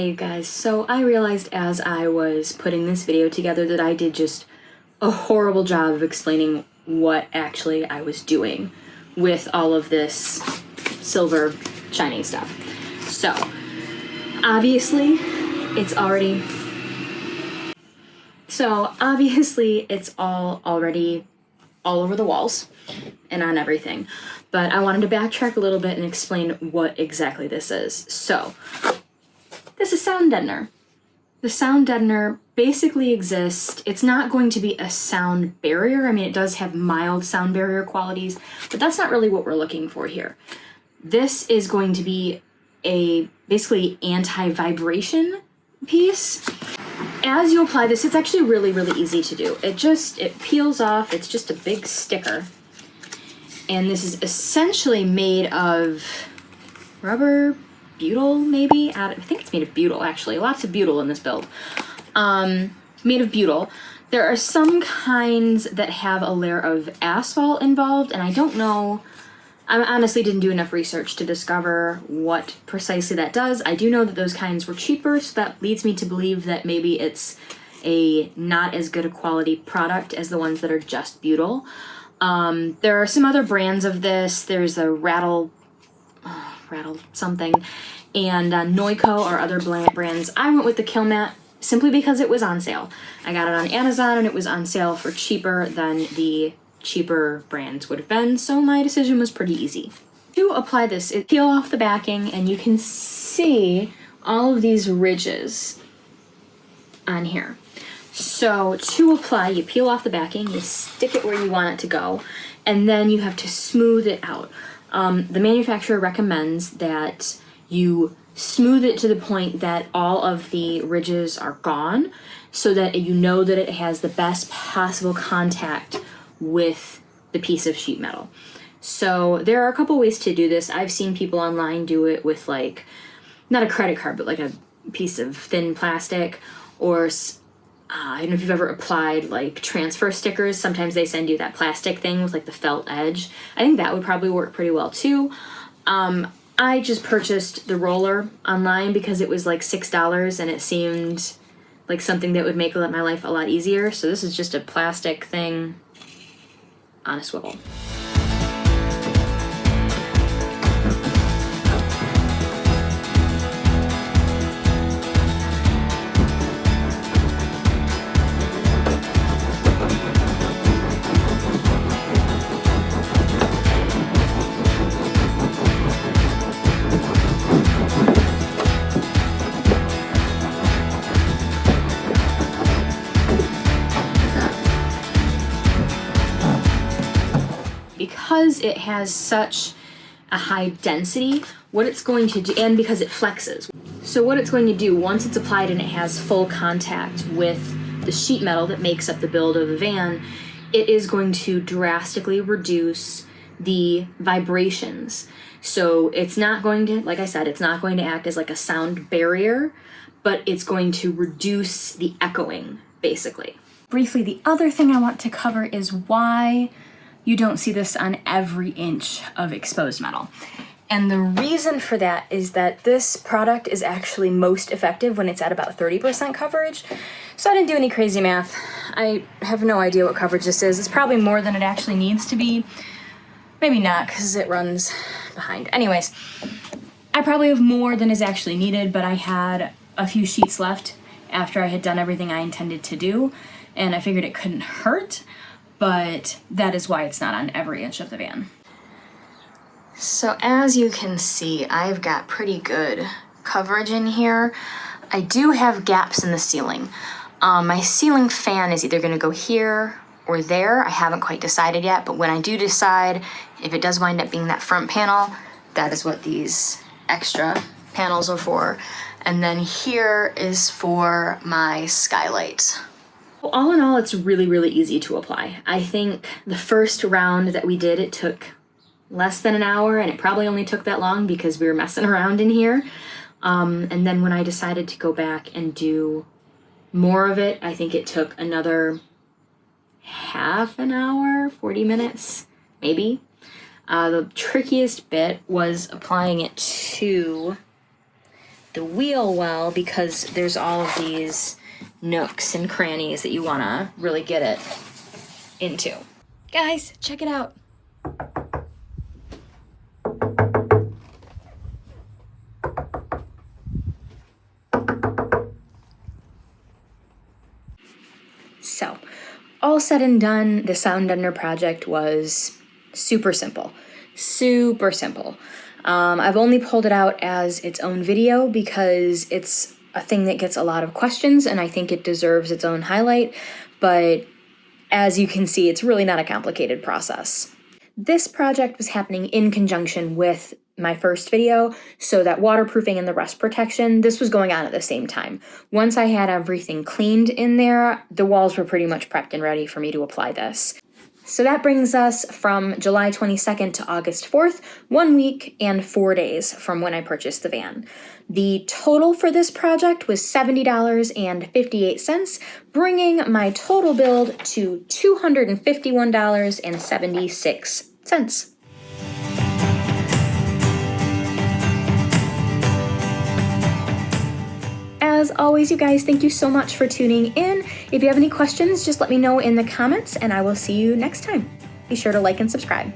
Hey guys, so I realized as I was putting this video together that I did just a horrible job of explaining what actually I was doing with all of this silver shining stuff. So, obviously it's already all over the walls and on everything. But I wanted to backtrack a little bit and explain what exactly this is. So, this is sound deadener. The sound deadener basically exists. It's not going to be a sound barrier. I mean, it does have mild sound barrier qualities, but that's not really what we're looking for here. This is going to be a basically anti-vibration piece. As you apply this, it's actually really, really easy to do. It peels off. It's just a big sticker. And this is essentially made of rubber, butyl maybe? I think it's made of butyl actually. Lots of butyl in this build. Made of butyl. There are some kinds that have a layer of asphalt involved, and I don't know. I honestly didn't do enough research to discover what precisely that does. I do know that those kinds were cheaper, so that leads me to believe that maybe it's a not as good a quality product as the ones that are just butyl. There are some other brands of this. There's a Rattle something, and Noiko or other brands. I went with the Kill Mat simply because it was on sale. I got it on Amazon and it was on sale for cheaper than the cheaper brands would have been, so my decision was pretty easy. To apply this, peel off the backing and you can see all of these ridges on here. So to apply, you peel off the backing, you stick it where you want it to go, and then you have to smooth it out. The manufacturer recommends that you smooth it to the point that all of the ridges are gone so that you know that it has the best possible contact with the piece of sheet metal. So there are a couple ways to do this. I've seen people online do it with like, not a credit card, but like a piece of thin plastic, or I don't know if you've ever applied like transfer stickers. Sometimes they send you that plastic thing with like the felt edge. I think that would probably work pretty well too. I just purchased the roller online because it was like $6 and it seemed like something that would make my life a lot easier. So this is just a plastic thing on a swivel. Because it has such a high density, what it's going to do, and because it flexes. So what it's going to do, once it's applied and it has full contact with the sheet metal that makes up the build of the van, it is going to drastically reduce the vibrations. So it's not going to, like I said, it's not going to act as like a sound barrier, but it's going to reduce the echoing, basically. Briefly, the other thing I want to cover is why you don't see this on every inch of exposed metal. And the reason for that is that this product is actually most effective when it's at about 30% coverage. So I didn't do any crazy math. I have no idea what coverage this is. It's probably more than it actually needs to be. Maybe not, because it runs behind. Anyways, I probably have more than is actually needed, but I had a few sheets left after I had done everything I intended to do, and I figured it couldn't hurt. But that is why it's not on every inch of the van. So as you can see, I've got pretty good coverage in here. I do have gaps in the ceiling. My ceiling fan is either gonna go here or there. I haven't quite decided yet, but when I do decide, if it does wind up being that front panel, that is what these extra panels are for. And then here is for my skylight. All in all, it's really, really easy to apply. I think the first round that we did, it took less than an hour, and it probably only took that long because we were messing around in here. And then when I decided to go back and do more of it, I think it took another half an hour, 40 minutes, maybe. The trickiest bit was applying it to the wheel well because there's all of these nooks and crannies that you want to really get it into. Guys, check it out. So, all said and done, the sound deadener project was super simple. Super simple. I've only pulled it out as its own video because it's a thing that gets a lot of questions and I think it deserves its own highlight, but as you can see, it's really not a complicated process. This project was happening in conjunction with my first video, so that waterproofing and the rust protection, this was going on at the same time. Once I had everything cleaned in there, the walls were pretty much prepped and ready for me to apply this. So that brings us from July 22nd to August 4th, 1 week and 4 days from when I purchased the van. The total for this project was $70.58, bringing my total build to $251.76. As always, you guys, thank you so much for tuning in. If you have any questions, just let me know in the comments, and I will see you next time. Be sure to like and subscribe.